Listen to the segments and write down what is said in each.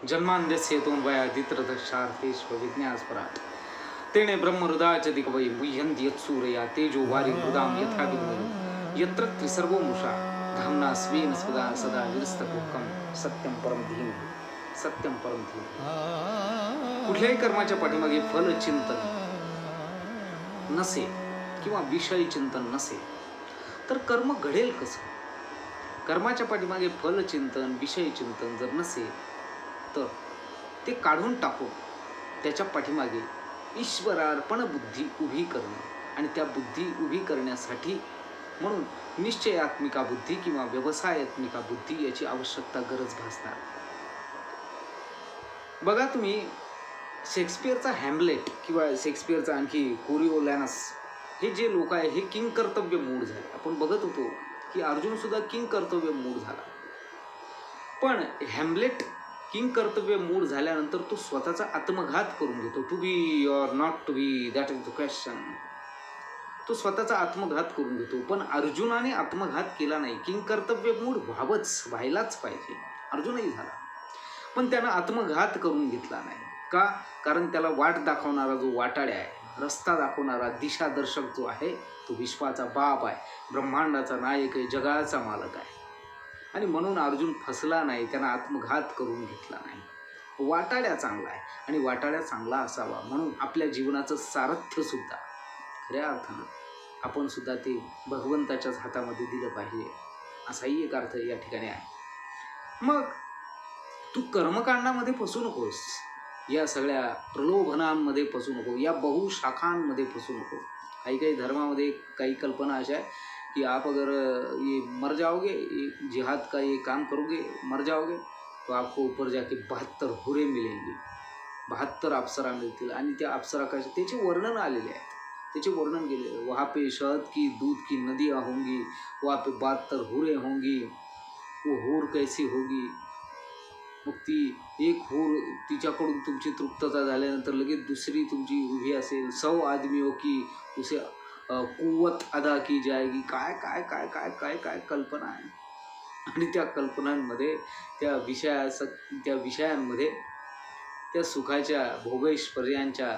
जन्मान्यस्येतोन वयादित्रदशार्थेष्व विज्ञास्पराट तेने ब्रह्महृदाच दिग्वै मुह्यन्ति यत्सूरया तेजो वारि हृदां यथा विद्महे यत्र त्रिसर्गो मुषा धाम्ना स्वेन सदा सदा निरस्तकुक्कं सत्यं परम धीमहि सत्यं परम धीमहि। कुठल्याही कर्माच्या पाठीमागे फलचिंतन नसेल किंवा विषय चिंतन नसेल तर कर्म घडेल कसं? कर्माच्या पाठीमागे फलचिंतन विषय चिंतन जर नसेल तर ते काढून टाकून त्याच्या पाठीमागे ईश्वरार्पण बुद्धी उभी करणं आणि त्या बुद्धी उभी करण्यासाठी म्हणून निश्चयात्मिका बुद्धी किंवा व्यवसायात्मिका बुद्धी याची आवश्यकता गरज भासणार। बघा तुम्ही शेक्सपियरचा हॅम्लेट किंवा शेक्सपियरचा आणखी कोरिओलॅनस हे जे लोक आहे हे किंग कर्तव्य मूड झाले। आपण बघत होतो की अर्जुन सुद्धा किंग कर्तव्य मूड झाला, पण हॅम्लेट किंग कर्तव्य मूड झाल्यानंतर तो स्वतःचा आत्मघात करून घेतो। To be or not to be that is the question. तो स्वतःचा आत्मघात करून घेतो, पण अर्जुनाने आत्मघात केला नाही। किंग कर्तव्य मूड व्हायलाच पाहिजे, अर्जुनही झाला, पण त्यानं आत्मघात करून घेतला नाही का? कारण त्याला वाट दाखवणारा जो वाटाड्या आहे, रस्ता दाखवणारा दिशादर्शक जो आहे तो विश्वाचा बाप आहे, ब्रह्मांडाचा नायक आहे, जगाचा मालक आहे, आणि म्हणून अर्जुन फसला नाही, त्यानं आत्मघात करून घेतला नाही। वाटाड्या चांगला आहे आणि वाटाड्या चांगला असावा म्हणून आपल्या जीवनाचं सारथ्य सुद्धा खऱ्या अर्थानं आपण सुद्धा ते भगवंताच्याच हातामध्ये दिलं पाहिजे, असाही एक अर्थ या ठिकाणी आहे। मग तू कर्मकांडामध्ये फसू नकोस, या सगळ्या प्रलोभनांमध्ये फसू नको, या बहुशाखांमध्ये फसू नको। काही धर्मामध्ये काही कल्पना अशा आहे कि आप अगर ये मर जाओगे, ये जिहाद का ये काम करोगे, मर जाओगे तो आपको ऊपर जाके 72 हुरे मिलेंगे, 72 अप्सरा मिळतील, आणि त्या अप्सरा कशा त्याचे वर्णन आलेले आहेत, त्याचे वर्णन केले। वहाँ पे शहद की दूध की नदियाँ होंगी, वहाँ पे 72 हुरे होंगी, वो हूर कैसी होगी, मग ती एक हूर तिच्याकडून तुमची तृप्तता झाल्यानंतर लगेच दुसरी तुमची उभी असेल, 100 आदमियों की उसे कुवत अदा की जाएगी। काय काय काय काय काय काय कल्पना आहे, आणि त्या कल्पनांमध्ये त्या विषयांमध्ये त्या सुखाच्या भोगैश्वर्यांच्या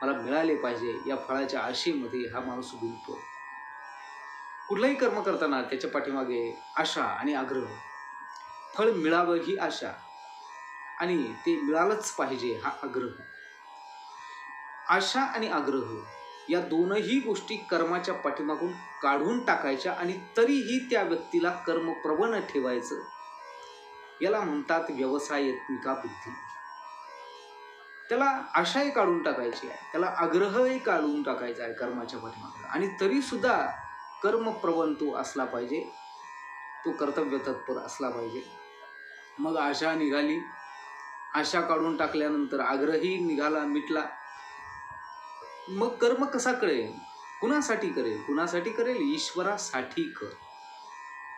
मला मिळाले पाहिजे या फळाच्या आशेमध्ये हा माणूस गुंततो। कुठलाही कर्म करताना त्याच्या पाठीमागे आशा आणि आग्रह, फळ मिळावं ही आशा आणि ते मिळालंच पाहिजे हा आग्रह। आशा आणि आग्रह या दोनही गोष्टी कर्माच्या पाठीमागून काढून टाकायच्या आणि तरीही त्या व्यक्तीला कर्मप्रवण ठेवायचं, याला म्हणतात व्यवसायात्मिका बुद्धी। त्याला आशाही काढून टाकायची आहे, त्याला आग्रहही काढून टाकायचा आहे कर्माच्या पाठीमागे, आणि तरी सुद्धा कर्मप्रवण तो असला पाहिजे, तो कर्तव्य तत्पर असला पाहिजे। मग आशा निघाली, आशा काढून टाकल्यानंतर आग्रही निघाला, मिटला, मग कर्म कसा करेल, कुणासाठी करेल, कुणासाठी करेल, ईश्वरासाठी कर।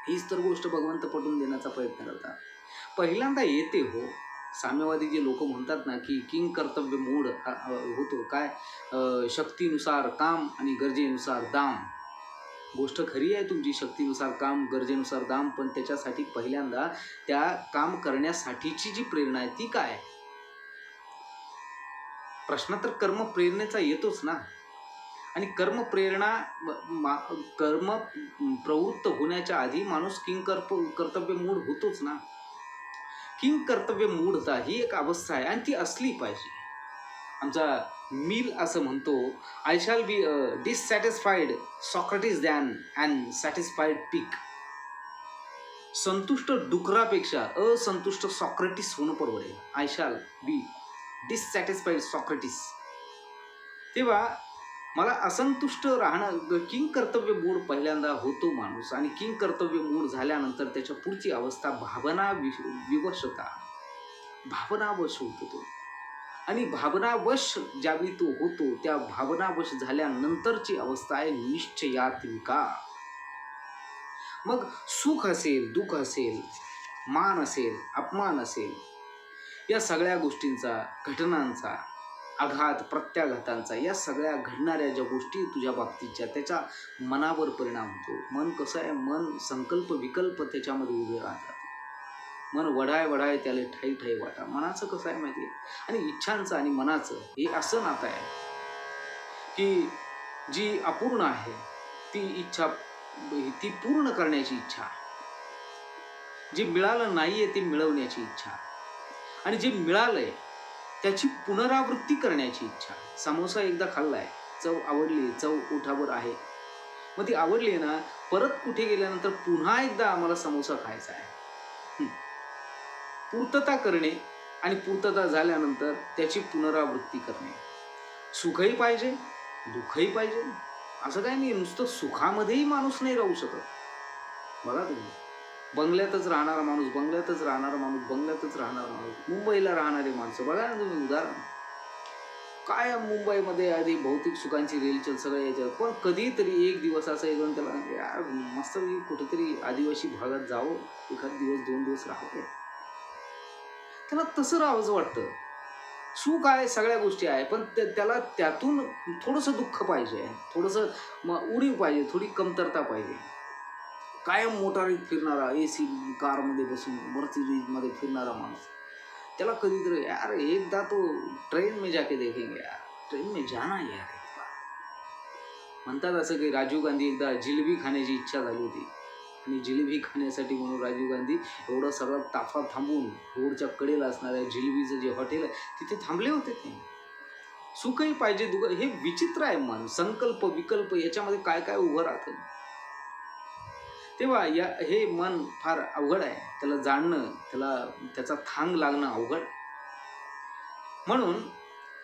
हीच तर गोष्ट भगवंत पटवून देण्याचा प्रयत्न करतात। पहिल्यांदा येते हो, साम्यवादी जे लोक म्हणतात ना की किंग कर्तव्य मूड होतो काय, शक्तीनुसार काम आणि गरजेनुसार दाम। गोष्ट खरी आहे तुमची, शक्तीनुसार काम गरजेनुसार दाम, पण त्याच्यासाठी पहिल्यांदा त्या काम करण्यासाठीची जी प्रेरणा आहे ती काय? प्रश्न तर कर्म प्रेरणेचा येतोच ना, आणि कर्म प्रवृत्त होण्याच्या आधी माणूस किंग कर्तव्य मूड होतोच ना। किंग कर्तव्य मूढता ही एक अवस्था आहे आणि ती असली पाहिजे। आमचा मिल असं म्हणतो, I shall be dissatisfied Socrates than and satisfied pig. संतुष्ट डुकरापेक्षा असंतुष्ट सॉक्रेटिस होणं परवडेल। I shall be dissatisfied Socrates. तेव्हा मला असंतुष्ट राहणं, किंग कर्तव्य मूड पहिल्यांदा होतो माणूस, आणि किंग कर्तव्य मूड झाल्यानंतर त्याच्या पुढची अवस्था भावना विवशता, भावनावश होतो तो, आणि भावनावश ज्यावेळी तो होतो त्या भावनावश झाल्यानंतरची अवस्था आहे निश्चयात्मिका। मग सुख असेल, दुःख असेल, मान असेल, अपमान असेल, या सगळ्या गोष्टींचा, घटनांचा, आघात प्रत्याघातांचा, या सगळ्या घडणाऱ्या ज्या गोष्टी तुझ्या बाबतीतच्या त्याचा मनावर परिणाम होतो। मन कसं आहे, मन संकल्प विकल्प त्याच्यामध्ये उभे राहतात, मन वढाय वढाय त्याला ठाई ठाई वाटा. मनाचं कसं आहे माहिती आहे, आणि इच्छांचं आणि मनाचं हे असं नातं आहे की जी अपूर्ण आहे ती इच्छा, ती पूर्ण करण्याची इच्छा, जे मिळालं नाहीये ते मिळवण्याची इच्छा, आणि जे मिळालंय त्याची पुनरावृत्ती करण्याची इच्छा. समोसा एकदा खाल्लाय, चव आवडली, चव ओठावर आहे, मग ती आवडली ना, परत कुठे गेल्यानंतर पुन्हा एकदा आम्हाला समोसा खायचा आहे. पूर्तता करणे आणि पूर्तता झाल्यानंतर त्याची पुनरावृत्ती करणे. सुखही पाहिजे, दुःखही पाहिजे. असं काही नाही, नुसतं सुखामध्येही माणूस नाही राहू शकत. बघा तुम्ही, बंगल्यातच राहणारा माणूस, बंगल्यातच राहणारा माणूस, बंगल्यातच राहणारा माणूस, मुंबईला राहणारे माणसं बघा ना तुम्ही उदाहरण. काय मुंबईमध्ये आधी भौतिक सुखांची रेलचल सगळ्या याच्यात, पण कधीतरी एक दिवस असं येऊन त्याला यार मस्त कुठेतरी आदिवासी भागात जावं, एखाद दिवस 2 दिवस राहावं, त्याला तसं राहावंच वाटतं. सुख आहे, सगळ्या गोष्टी आहे, पण त्याला त्यातून थोडंसं दुःख पाहिजे, थोडंसं उणीव पाहिजे, थोडी कमतरता पाहिजे. कायम मोटारीत फिरणारा, AC कारमध्ये बसून मर्सिडीजमध्ये फिरणारा माणूस, त्याला कधीतरी यार एकदा तो ट्रेन में जाके देखेंगे यार, ट्रेन में जाना यार. म्हणतात असं की राजीव गांधी एकदा जिलेबी खाण्याची इच्छा झाली होती, आणि जिलेबी खाण्यासाठी म्हणून राजीव गांधी एवढं सगळं ताफा थांबून रोडच्या कडेला असणाऱ्या जिलेबीचं जे हॉटेल आहे तिथे थांबले होते. ते सुखही पाहिजे, दुःख, हे विचित्र आहे मन, संकल्प विकल्प याच्यामध्ये काय काय उभं राहतं. तेव्हा हे मन फार अवघड आहे, त्याला जाणणं, त्याचा थांग लागणं अवघड. म्हणून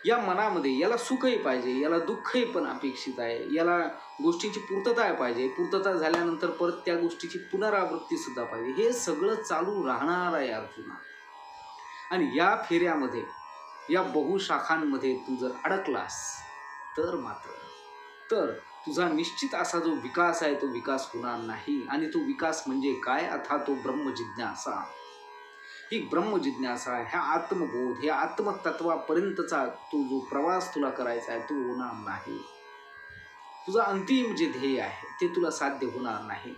या मनामध्ये याला सुखही पाहिजे, याला दुःखही पण अपेक्षित आहे, याला गोष्टीची पूर्तता पाहिजे, पूर्तता झाल्यानंतर परत त्या गोष्टीची पुनरावृत्ती सुद्धा पाहिजे. हे सगळं चालू राहणार आहे अर्जुना. आणि या फेऱ्यामध्ये, या बहुशाखांमध्ये तू जर अडकलास तर तुझा निश्चित असा जो विकास आहे तो विकास होणार नाही. आणि तो विकास म्हणजे काय, अथा तो ब्रह्मजिज्ञासा. ही ब्रह्मजिज्ञासा, ह्या आत्मबोध, ह्या आत्मतत्वापर्यंतचा तो जो प्रवास तुला करायचा आहे तो होणार नाही. तुझा अंतिम जे ध्येय आहे ते तुला साध्य होणार नाही.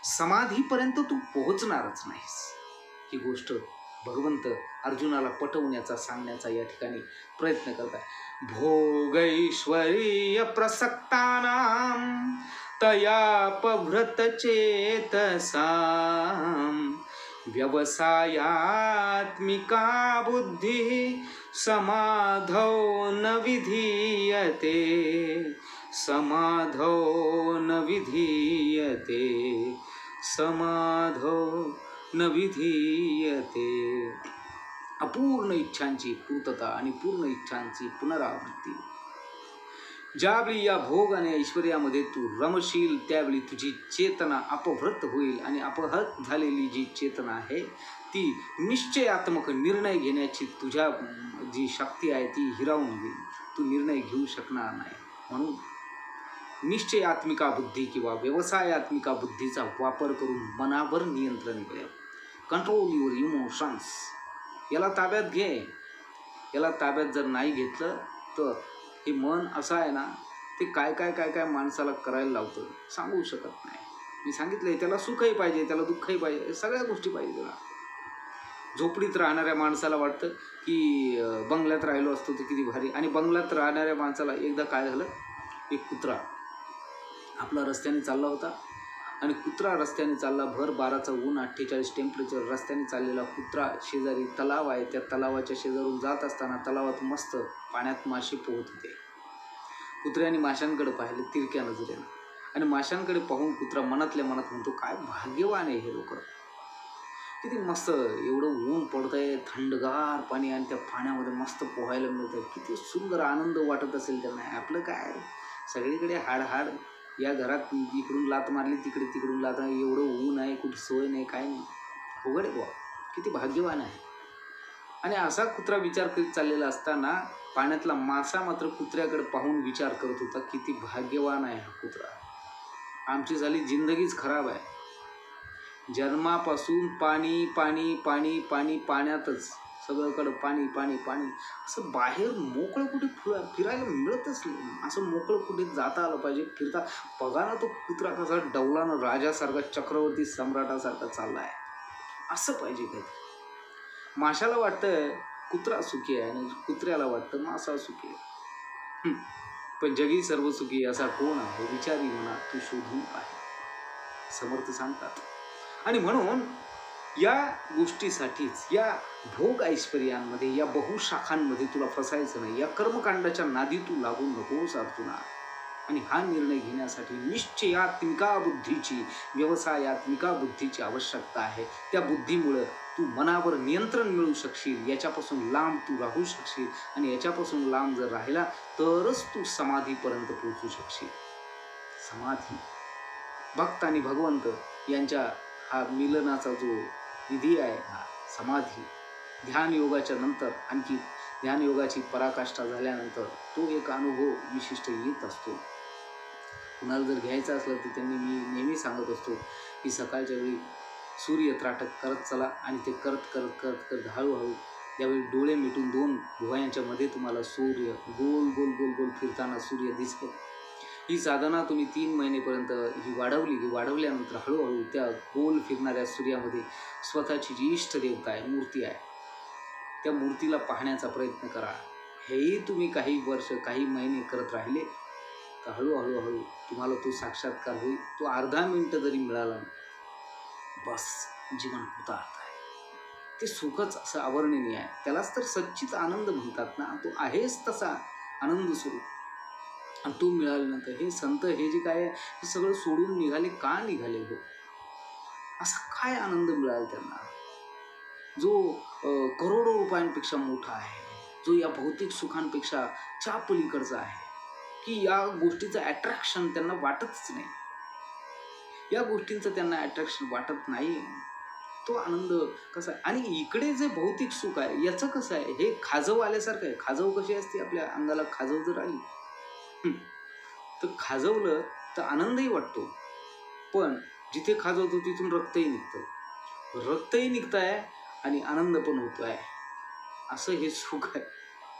समाधीपर्यंत तू पोहोचणारच नाहीस. ही गोष्ट भगवंत अर्जुनाला पटवण्याचा, सांगण्याचा या ठिकाणी प्रयत्न करतात. भोगैश्वर्य प्रसक्तानां तयापभृत चेतसां व्यवसायात्मिका बुद्धिः समाधौ न विधीयते, समाधौ न विधीयते, समाधौ न विधीयते. अपूर्ण इच्छांची पूर्तता आणि पूर्ण इच्छांची पुनरावृत्ती. ज्यावेळी या भोग आणि ऐश्वर्यामध्ये तू रमशील त्यावेळी तुझी चेतना अपभृत होईल, आणि अपहृत झालेली जी चेतना आहे ती निश्चयात्मक निर्णय घेण्याची तुझ्या जी शक्ती आहे ती हिरावून घेईल. तू निर्णय घेऊ शकणार नाही. म्हणून निश्चयात्मिका बुद्धी किंवा व्यवसायात्मिका बुद्धीचा वापर करून मनावर नियंत्रण मिळेल. Control your emotions. याला ताब्यात घे. याला ताब्यात जर नाही घेतलं तर हे मन असं आहे ना, ते काय काय काय काय माणसाला करायला लावतं, सांगू शकत नाही. मी सांगितलंय, त्याला सुखही पाहिजे, त्याला दुःखही पाहिजे, सगळ्या गोष्टी पाहिजे त्याला. झोपडीत राहणाऱ्या माणसाला वाटतं की बंगल्यात राहिलो असतो तर किती भारी, आणि बंगल्यात राहणाऱ्या माणसाला एकदा काय झालं, एक कुत्रा आपला रस्त्याने चालला होता, आणि कुत्रा रस्त्याने चालला, भर 12चं ऊन, 48 टेम्परेचर, रस्त्याने चाललेला कुत्रा शेजारी तलाव आहे, त्या तलावाच्या शेजारून जात असताना तलावात मस्त पाण्यात मासे पोहत होते. कुत्र्याने माशांकडे पाहिले तिरक्या नजरेनं, आणि माशांकडे पाहून कुत्रा मनातल्या मनात म्हणतो, काय भाग्यवान आहे हे लोक, किती मस्त, एवढं ऊन पडतंय, थंडगार पाणी, आणि त्या पाण्यामध्ये मस्त पोहायला मिळतंय, किती सुंदर आनंद वाटत असेल त्यांना. आपलं काय, सगळीकडे हाड, या घरात इकडून लात मारली, तिकडून लात, एवढं ऊन आहे, कुठे सोय नाही, काय नाही, अवघड आहे बुवा, किती भाग्यवान आहे. आणि असा कुत्रा विचार करीत चाललेला असताना पाण्यातला मासा मात्र कुत्र्याकडे पाहून विचार करत होता, किती भाग्यवान आहे हा कुत्रा, आमची झाली जिंदगीच खराब आहे. जन्मापासून पाणी पाणी पाणी पाणी, पाण्यातच सगळीकडं पाणी पाणी पाणी, असं बाहेर मोकळं कुठे फिरायला मिळतच नाही. असं मोकळं कुठे जाता आलं पाहिजे, फिरता. बघा ना तो कुत्रा कसा डवलानं राजासारखा, चक्रवर्ती सम्राटासारखा चालला आहे. असं पाहिजे काही. माशाला वाटतं कुत्रा सुखी आहे आणि कुत्र्याला वाटतं मासा सुखी आहे. पण जगी सर्व सुखी असा कोण आहे विचारी म्हणा तू शोधून पाहे, समर्थ सांगतात. आणि म्हणून या गोष्टीसाठीच या भोग ऐश्वर्यांमध्ये या बहुशाखांमध्ये तुला फसायचं नाही. या कर्मकांडाच्या नादी तू लागू नकोस अर्जुना. आणि हा निर्णय घेण्यासाठी निश्चयात्मिका बुद्धीची, व्यवसायात्मिका बुद्धीची आवश्यकता आहे. त्या बुद्धीमुळं तू मनावर नियंत्रण मिळवू शकशील, याच्यापासून लांब तू राहू शकशील. आणि याच्यापासून लांब जर राहिला तरच तू समाधीपर्यंत पोहोचू शकशील. समाधी, भक्त आणि भगवंत यांच्या हा मिलनाचा जो विधी आहे, हा समाधी, ध्यान योगाच्या नंतर आणखी ध्यान योगाची पराकाष्ठा झाल्यानंतर तो एक अनुभव विशिष्ट येत असतो. कुणाला जर घ्यायचं असलं तर त्यांनी मी नेहमी सांगत असतो की सकाळच्या वेळी सूर्य त्राटक करत चला आणि ते करत करत करत करत हळूहळू ज्यावेळी डोळे मिटून दोन भुवयांच्या मध्ये तुम्हाला सूर्य गोल गोल गोल गोल फिरताना सूर्य दिसतो. ही साधना तुम्ही 3 महिनेपर्यंत ही वाढवल्यानंतर हळूहळू त्या गोल फिरणाऱ्या सूर्यामध्ये स्वतःची जी इष्ट देवता आहे, मूर्ती आहे, त्या मूर्तीला पाहण्याचा प्रयत्न करा. हेही तुम्ही काही वर्ष काही महिने करत राहिले तर हळूहळू तुम्हाला तो साक्षात्कार होईल. तो अर्धा मिनिट जरी मिळाला बस जीवन कृतार्थ आहे. ते सुखच असं अवर्णनीय आहे. त्यालाच तर सच्चित आनंद म्हणतात ना. तो आहेच तसा आनंद स्वरूप. आणि तो मिळाल्यानंतर हे संत हे जे काय हे सगळं सोडून निघाले, का निघाले हो? असा काय आनंद मिळाला त्यांना जो करोडो रुपयांपेक्षा मोठा आहे, जो या भौतिक सुखांपेक्षा च्या पलीकडचा आहे, की या गोष्टीचं अट्रॅक्शन त्यांना वाटतच नाही. या गोष्टींचं त्यांना अट्रॅक्शन वाटत नाही. तो आनंद कसा आहे? आणि इकडे जे भौतिक सुख आहे याचं कसं आहे, हे खाजव आल्यासारखं आहे. खाजव कशी असते, आपल्या अंगाला खाजव जर आली तर खाजवलं तर आनंदही वाटतो, पण जिथे खाजवतो तिथून रक्तही निघतं आहे आणि आनंद पण होतो आहे. असं हे सुख आहे.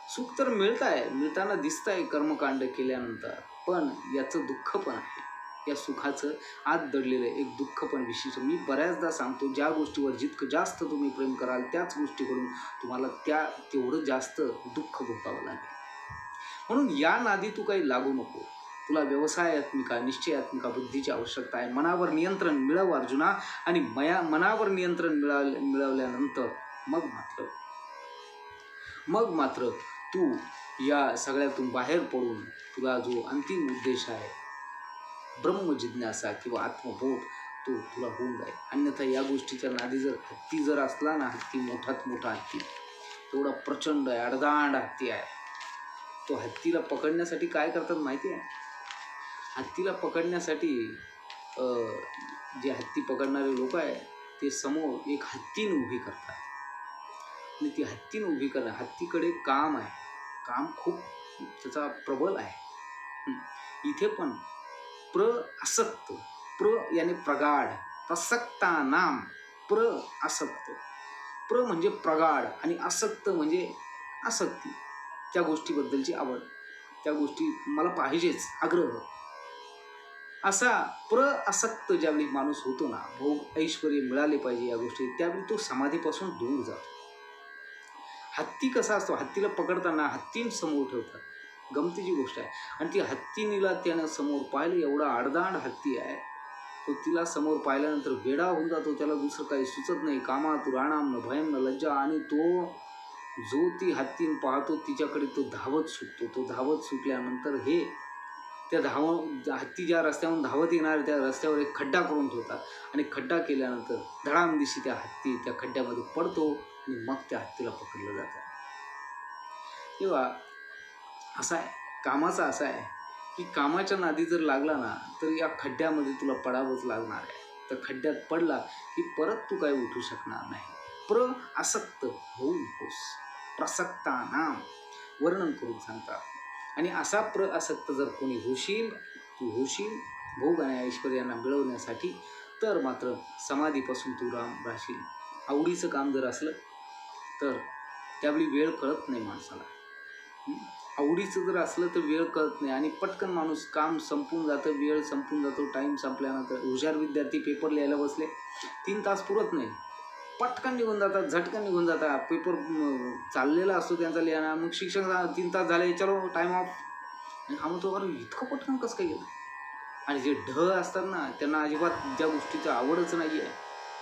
सुख तर मिळताना दिसत आहे कर्मकांड केल्यानंतर, पण याचं दुःख पण आहे. या सुखाचं आत दडलेलं एक दुःख पण विशिष्ट. मी बऱ्याचदा सांगतो, ज्या गोष्टीवर जितकं जास्त तुम्ही प्रेम कराल त्याच गोष्टीकडून तुम्हाला तेवढं जास्त दुःख भोगावं लागेल. म्हणून या नादी तू काही लागू नको. तुला व्यवसायात्मिका निश्चयात्मिका बुद्धीची आवश्यकता आहे. मनावर नियंत्रण मिळव अर्जुना. आणि मनावर नियंत्रण मिळवल्यानंतर मग मात्र तू या सगळ्यातून बाहेर पडून तुला जो अंतिम उद्देश आहे ब्रह्मजिज्ञासा किंवा आत्मबोध तो तुला होऊन जाईल. अन्यथा या गोष्टीच्या नादी जर हत्ती जर असला ना, हत्ती मोठात मोठा हत्ती, तेवढा प्रचंड आहे, अडदांड हत्ती आहे, तो हत्तीला पकडण्यासाठी काय करतात माहिती आहे? हत्तीला पकडण्यासाठी जे हत्ती पकडणारे लोक आहे ते समोर एक हत्तीन उभी करतात. आणि ती हत्तीन उभी करणं, हत्तीकडे काम आहे, काम खूप त्याचा प्रबल आहे. इथे पण आसक्त, याने प्रगाढ, प्रसक्ता नाम आसक्त. म्हणजे प्रगाढ आणि आसक्त म्हणजे आसक्ती, त्या गोष्टीबद्दलची आवड, त्या गोष्टी मला पाहिजेच, आग्रह. असा आसक्त ज्यावेळी माणूस होतो ना, भोग ऐश्वर मिळाले पाहिजे या गोष्टी, त्यावेळी तो समाधीपासून दूर जातो. हत्ती कसा असतो, हत्तीला पकडताना हत्तीन समोर ठेवतात, गमतीची गोष्ट आहे. आणि ती हत्तीनीला त्यानं समोर पाहिलं, एवढा आडदांड हत्ती आहे तो. तिला समोर पाहिल्यानंतर वेडा होऊन जातो, त्याला दुसरं काही सुचत नाही. कामात राणाम न भयम न लज्जा. आणि तो जो ती हत्तीन पाहतो तिच्याकडे तो धावत सुटतो. तो धावत सुटल्यानंतर त्या हत्ती ज्या रस्त्यावरून धावत येणार त्या रस्त्यावर एक खड्डा करून ठेवतात. आणि खड्डा केल्यानंतर धडाम दिशी त्या हत्ती त्या खड्ड्यामध्ये पडतो आणि मग त्या हत्तीला पकडलं जातं. तेव्हा असा आहे, कामाचा असा आहे की कामाच्या नादी जर लागला ना तर या खड्ड्यामध्ये तुला पडावंच लागणार आहे. तर खड्ड्यात पडला की परत तू काही उठू शकणार नाही. आसक्त होऊ नकोस. प्रसक्ता नाम वर्णन करून सांगतात. आणि असा आसक्त जर कोणी तू होशील भोग आणि ऐश्वर्यांना मिळवण्यासाठी, तर मात्र समाधीपासून तू राहशील. आवडीचं काम जर असलं तर त्यावेळी वेळ कळत नाही माणसाला. आवडीचं जर असलं तर वेळ कळत नाही आणि पटकन माणूस काम संपून जातं, वेळ संपून जातो. टाईम संपल्यानंतर हुशार विद्यार्थी पेपर लिहायला बसले, 3 तास पुरत नाही, पटकन निघून जातात, झटकन निघून जातात. पेपर चाललेला असतो त्यांचा लिहाणं, मग शिक्षक 3 तास झाले, चलो टाईम ऑफ. हा म्हणतो अरे इतकं पटकन कसं काय गेलं. आणि जे ढ असतात ना, त्यांना अजिबात ज्या गोष्टीची आवडच नाही आहे,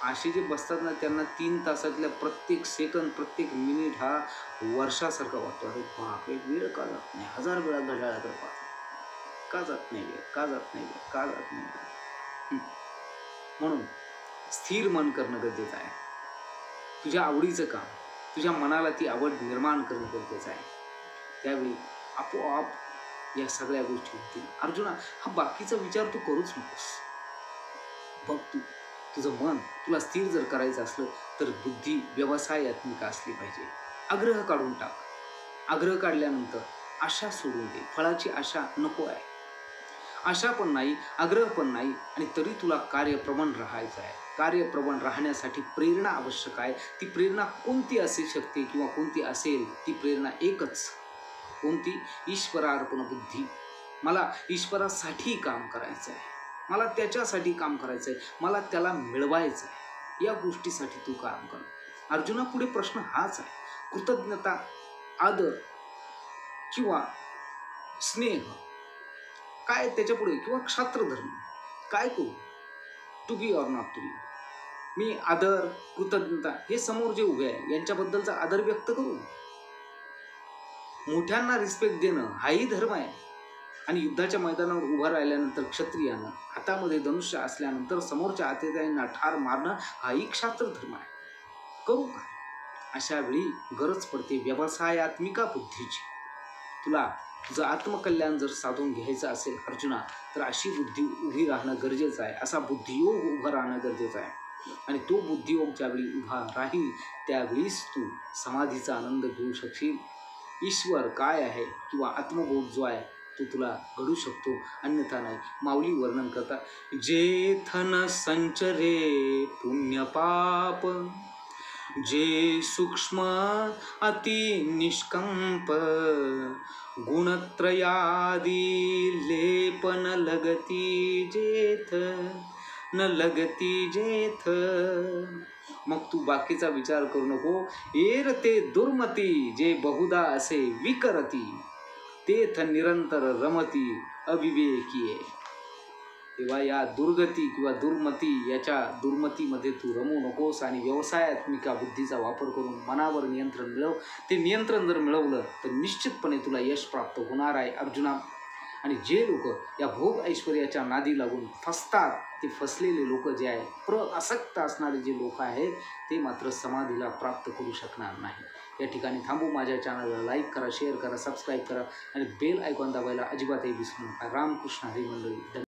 असे जे बसतात ना, त्यांना 3 तासातल्या प्रत्येक सेकंद, प्रत्येक मिनिट हा वर्षासारखा वाटतो. अरे बापरे, वेळ का जात नाही. 1000 वेळा घड्याळाकडे पाहतो, का जात नाही वेळ, का जात नाही वेळ, का जात नाही वेळ. म्हणून स्थिर मन करणं गरजेचं आहे. तुझ्या आवडीचं काम, तुझ्या मनाला ती आवड निर्माण करणं गरजेचं आहे. त्यावेळी आपोआप या सगळ्या गोष्टी होतील. अर्जुना, हा बाकीचा विचार तू करूच नकोस. बघ, तुझं मन तुला स्थिर जर करायचं असलं तर बुद्धी व्यवसायात्मिक असली पाहिजे. आग्रह काढून टाक. आग्रह काढल्यानंतर आशा सोडून दे. फळाची आशा नको आहे. आशा पण नाही, आग्रह पण नाही, आणि तरी तुला कार्यप्रवण राहायचं आहे. कार्यप्रवण राहण्यासाठी प्रेरणा आवश्यक आहे. ती प्रेरणा कोणती असू शकते किंवा कोणती असेल, ती प्रेरणा एकच. कोणती? ईश्वरार्पण बुद्धी. मला ईश्वरासाठी काम करायचं आहे, मला त्याच्यासाठी काम करायचं आहे, मला त्याला मिळवायचं आहे. या गोष्टीसाठी तू काम कर. अर्जुना, पुढे प्रश्न हाच आहे. कृतज्ञता, आदर किंवा स्नेह काय त्याच्यापुढे, किंवा क्षात्रधर्म काय करू? To be or not to be. मी आदर, कृतज्ञता हे समोर जे उभे आहे यांच्याबद्दलचा आदर व्यक्त करू. मोठ्यांना रिस्पेक्ट देणं हाही धर्म आहे. आणि युद्धाच्या मैदानावर उभं राहिल्यानंतर क्षत्रियानं हातामध्ये धनुष्य असल्यानंतर समोरच्या अतिथ्यांना ठार मारणं हाही क्षात्र धर्म आहे. करू काय? अशा वेळी गरज पडते व्यवसायात्मिका बुद्धीची. तुला तुझं आत्मकल्याण जर साधून घ्यायचं असेल अर्जुना, तर अशी बुद्धी उभी राहणं गरजेचं आहे. असा बुद्धियोग उभं राहणं गरजेचं आहे. आणि तो बुद्धियोग ज्यावेळी उभा राहील त्यावेळीच तू समाधीचा आनंद घेऊ शकशील. ईश्वर काय आहे किंवा आत्मबोध जो आहे तो तुला घडू शकतो, अन्यथा नाही. माऊली वर्णन करतात, जेथन संचरे पुण्य पाप, जे सूक्ष्म अति निष्कंप, गुणत्रयादी लेपन लगती जेथ, न लगती जेथ. मग तू बाकीचा विचार करू नको. एर ते दुर्मती जे बहुधा असे विकरती, तेथ निरंतर रमती अविवेकीये. तेव्हा या दुर्गती किंवा दुर्मती, याच्या दुर्मतीमध्ये तू रमू नकोस आणि व्यवसायात्मिका बुद्धीचा वापर करून मनावर नियंत्रण मिळव. ते नियंत्रण जर मिळवलं तर निश्चितपणे तुला यश प्राप्त होणार आहे अर्जुना. आणि जे लोक या भोग ऐश्वर्याच्या नादी लागून फसतात, ते फसलेले लोक जे आहे, आसक्त असणारे जे लोक आहेत, ते मात्र समाधीला प्राप्त करू शकणार नाही. या ठिकाणी थांबू. माझ्या चॅनलला लाईक करा, शेअर करा, सबस्क्राईब करा आणि बेल आयकॉन दाबायला अजिबातही विसरू नका. रामकृष्ण हरी मंडळी.